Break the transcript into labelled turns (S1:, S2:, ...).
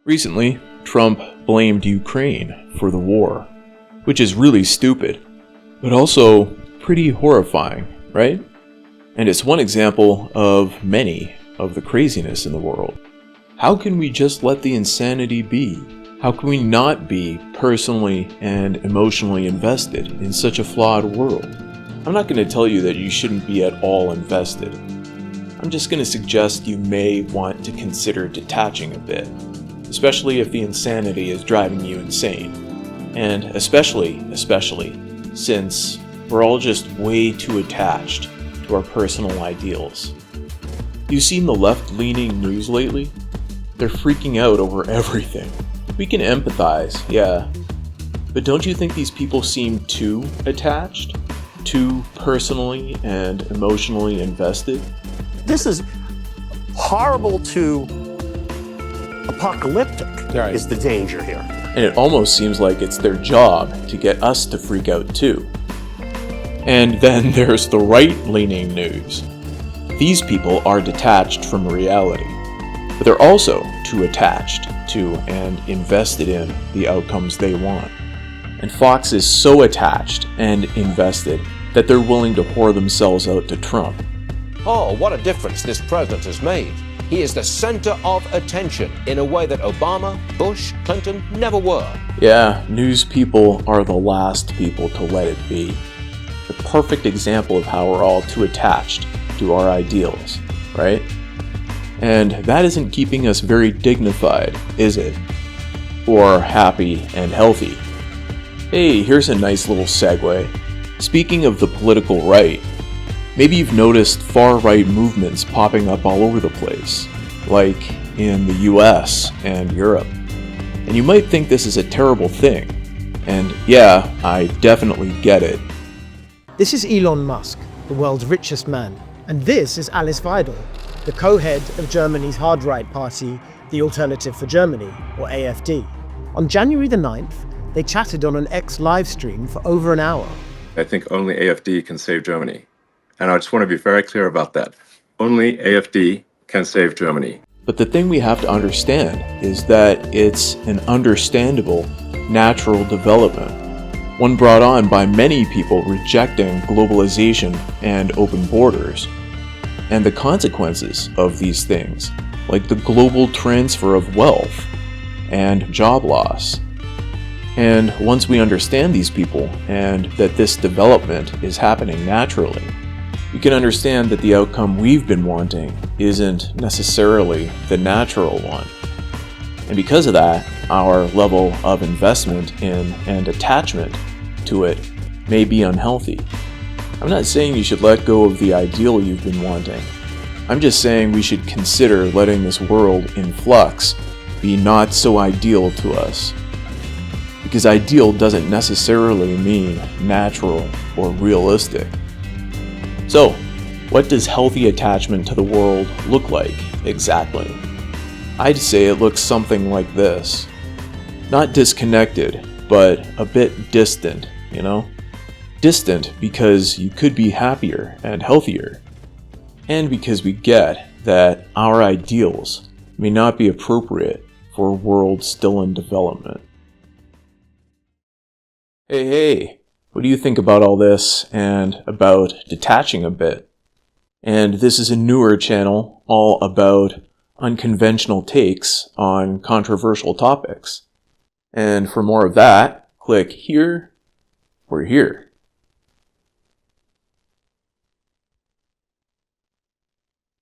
S1: Recently, Trump blamed Ukraine for the war, which is really stupid, but also pretty horrifying, right? And it's one example of many of the craziness in the world. How can we just let the insanity be? How can we not be personally and emotionally invested in such a flawed world? I'm not going to tell you that you shouldn't be at all invested. I'm just going to suggest you may want to consider detaching a bit, especially if the insanity is driving you insane. And especially since we're all just way too attached to our personal ideals. You've seen the left-leaning news lately? They're freaking out over everything. We can empathize, yeah, but don't you think these people seem too attached? Too personally and emotionally invested?
S2: This is horrible to apocalyptic,
S1: right,
S2: is the danger here.
S1: And it almost seems like it's their job to get us to freak out too. And then there's the right-leaning news. These people are detached from reality, but they're also too attached to and invested in the outcomes they want. And Fox is so attached and invested that they're willing to whore themselves out to Trump.
S3: Oh, what a difference this president has made. He is the center of attention in a way that Obama, Bush, Clinton never were.
S1: Yeah, news people are the last people to let it be. The perfect example of how we're all too attached to our ideals, right? And that isn't keeping us very dignified, is it? Or happy and healthy. Hey, here's a nice little segue. Speaking of the political right, maybe you've noticed far-right movements popping up all over the place, like in the US and Europe. And you might think this is a terrible thing. And yeah, I definitely get it.
S4: This is Elon Musk, the world's richest man. And this is Alice Weidel, the co-head of Germany's hard-right party, the Alternative for Germany, or AfD. On January the 9th, they chatted on an X live stream for over an hour.
S5: I think only AfD can save Germany. And I just want to be very clear about that. Only AfD can save Germany.
S1: But the thing we have to understand is that it's an understandable, natural development. One brought on by many people rejecting globalization and open borders. And the consequences of these things, like the global transfer of wealth and job loss. And once we understand these people and that this development is happening naturally, we can understand that the outcome we've been wanting isn't necessarily the natural one. And because of that, our level of investment in and attachment to it may be unhealthy. I'm not saying you should let go of the ideal you've been wanting. I'm just saying we should consider letting this world in flux be not so ideal to us. Because ideal doesn't necessarily mean natural or realistic. So, what does healthy attachment to the world look like exactly? I'd say it looks something like this. Not disconnected, but a bit distant, you know? Distant because you could be happier and healthier, and because we get that our ideals may not be appropriate for a world still in development. Hey, what do you think about all this and about detaching a bit? And this is a newer channel all about unconventional takes on controversial topics. And for more of that, click here or here.